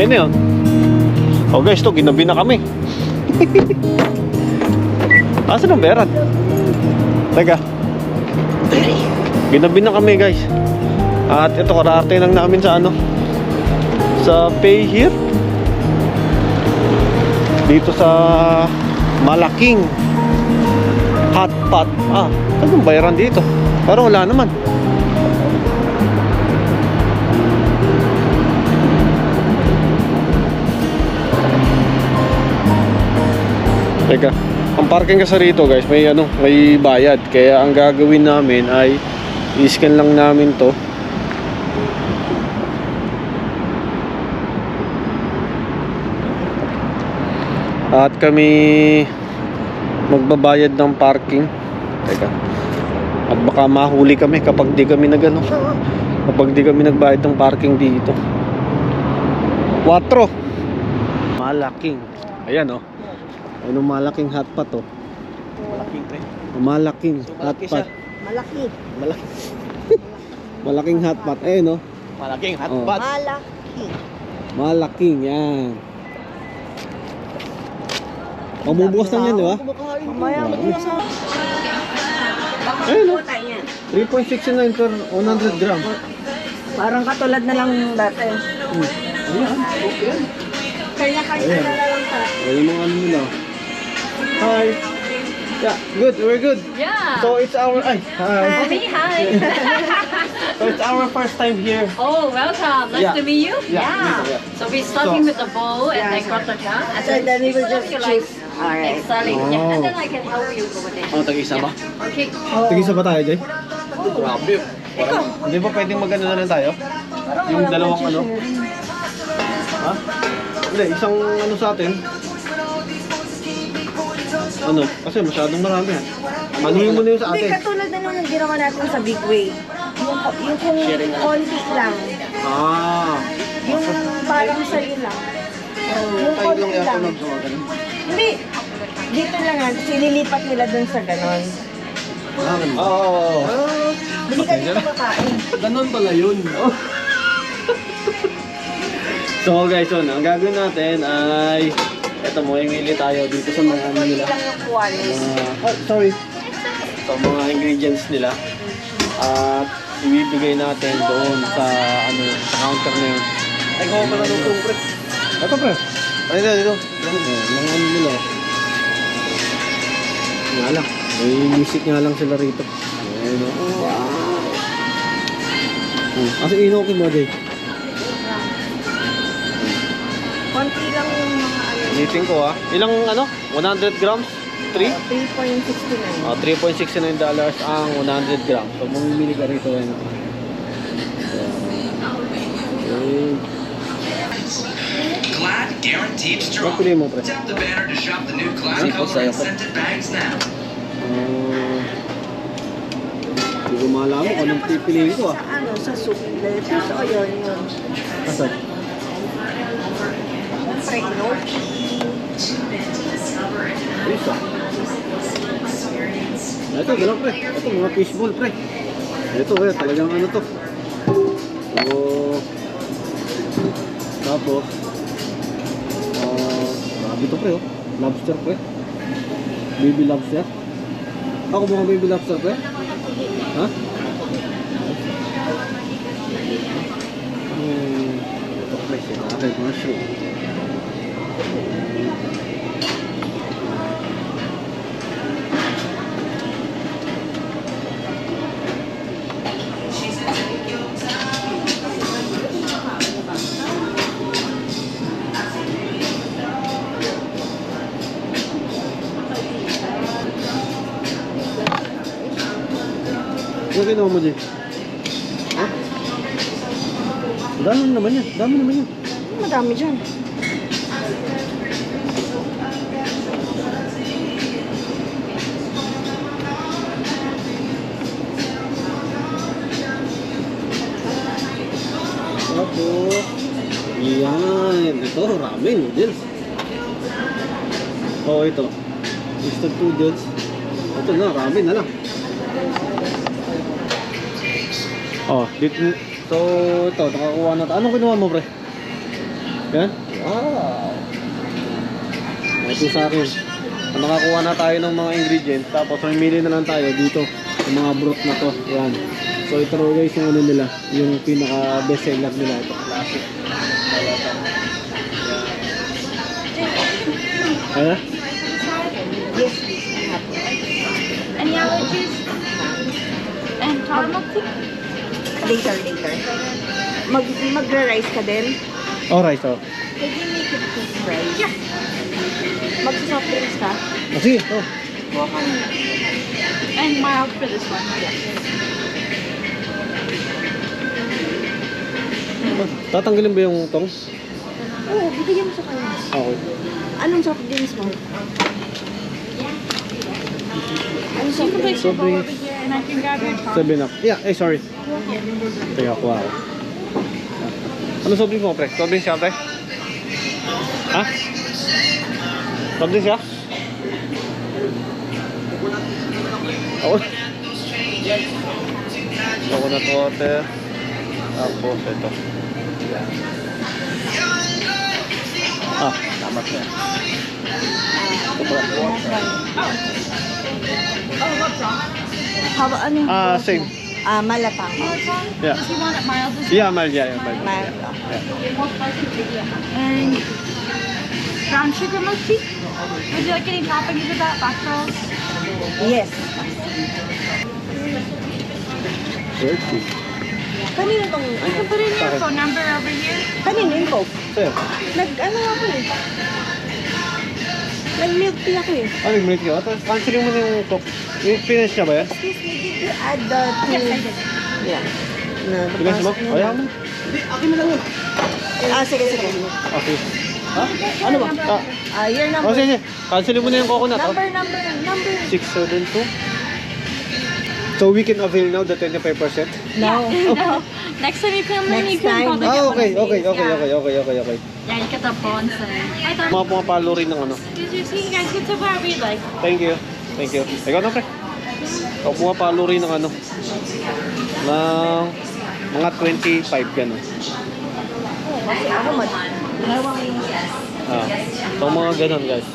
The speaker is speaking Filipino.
Ayun na yun. Oh guys, to, ginabi na kami. Asan ang berat? Teka. Ginabi na kami guys. At ito, kararte lang namin sa ano, sa pay here dito sa malaking hotpot. Anong bayaran dito? Parang wala naman. Teka, ang parking kasi rito guys, may ano, may bayad. Kaya ang gagawin namin ay i-scan lang namin to. At kami magbabayad ng parking. Teka. At baka mahuli kami kapag di kami nagano. Kapag di kami nagbayad ng parking dito. 4. Malaking. Ayan oh. Ano malaking hotpot oh. Malaking pre. Malaking So, malaki hotpot. Malaki. Malaki. Malaking hotpot. Ayun oh. Malaking hotpot. Malaki. Malaking yan. Mabubukas lang yan, di ba? Mamaya mo na sa... Ayun oh. 3.69 per 100 gram. Parang katulad na lang dati. Ayan. Okay. Kanya-kanya na lang ta. Ayun yung ano nila. Hi. Yeah, good. We're good. Yeah. So it's our hi. Mommy, hi. So it's our first time here. Oh, welcome. Nice Yeah. to meet you. Yeah. So we're starting with the bowl and then grotaka. And So then we will just like, choose. Alright. selling. Oh. Yeah. And then I can help you with it. Oh, tag-isa ba? Okay. Tag-isa ba tayo, Jay? Grabe. Hindi ba pwedeng magano na lang tayo? Yung dalawang ano? Ha? Hindi, isang ano sa atin. Ano? Kasi masyadong marami ha. Anuhin mo na yung sa Hindi, atin. katulad na nung ginawa natin sa Big Way. Yung kung konti lang. Ah. Yung parang sa'yo lang. Yung Tayo lang konti yata lang. nagsawagan. Hindi. Dito lang nga. Sinilipat nila dun sa ganon. Oo. Bili ka dito kakain. Ganon pala yun. So guys, so, ang gagawin natin ay eto mo, hingili tayo dito sa mga ano Konti nila. lang yung quality. Sorry. So mga ingredients nila. At ibibigay natin doon sa ano, sa counter na yun. Ay, gawa pala nung itong pre. Ito pre. Ay, dito. Mga ano nila. Nga lang. May music nga lang sila rito. Ayun o. Wow. Kasi inokin mo, Jay. Konti lang yung mga ano. Ulitin ko ha. Ilang ano? 100 grams? 3? 3.69. $3.69 ang 100 grams. So, mamimili ka rito. Ayun. Okay. Glad guaranteed What strong. pili mo, pre? Tap the banner to shop the new Glad Ay, color and scented bags now. Hindi ko malaman kung anong pipiliin ko ah. Sa ano, sa soup. Lettuce o yun. Asan? Siyempre, gnocchi. Isa. Ito, gano'n pre. Ito, mga fishball pre. Ito, talagang ano to. So, tapos, grabe to pre oh. Lobster pre. Baby lobster. Ako mga baby lobster pre. Ha? Ito pre, sinakay mushroom. Ano kinuha mo dyan? Ha? Dami naman yan. Dami naman yan. Madami dyan. Tapos, yan. Ito, ramen noodles. Oo, ito. Instant noodles. Ito na, ramen na lang. Oh, dito. So, ito, nakakuha na ito. Anong kinuha mo, pre? Yan? Wow! Ito sa akin. Nakakuha na tayo ng mga ingredients. Tapos mamili na lang tayo dito. Yung mga broth na to. Yan. So ito rin guys yung ano nila. Yung pinaka best seller nila. Ito. Classic. Ano? Yes, please. Any allergies? And caramel tea? Later. Magra-rice ka din? Alright, so. Could you make it quick rice? Yeah. Magsa-soft drinks ka? Sige, oh. And mild for this one. Tatanggalin ba yung tong? Oo, bigyan mo sa kanya. Okay. Anong soft drinks mo? Anong soft drinks? Soft drinks. And I can grab your tongue. 7 up. Yeah, sorry. Teka, kuha ako. Ano soft drink mo, pre? Soft drink siya, pre? Ha? Soft drink siya? Ako. Coconut water. Tapos ito. Ah, Tama siya. Haba, ano? same. Malatang. Yeah. Does he want it mild? Yeah, mild, yeah, mild. Mild. And brown sugar milk tea? Would you like any toppings with that? Back rolls? Yes. Dirty. Kanino tong, You can put in your phone number over here. kanino yung Coke? Sir, Ano ako eh. Nag-milk tea ako eh. ano yung milk yun? Cancelin mo na yung coke. Yung finish niya ba yan? Excuse me, did you add the two? Yes, I did. Yeah. Na, Finish mo? papasok na Ayaw mo. Sige. Okay. Ha? Ano ba? Ah, Your number. oh, sige. Cancelin mo na yung coconut. Oh. Number. 672. So we can avail now the 25%? No. No. Next time you come in, you Next can time. probably get Ah, one okay, of these. okay. Yeah, you get the prawns and... Hi, Tom. Mga pumapalo rin ng ano. Did you see you guys get to whatever you'd like? Thank you. Ikaw na, pre. O, pumapalo rin ng ano. Ng mga 25 yan. Kasi ako dalawang So mga ganun, guys.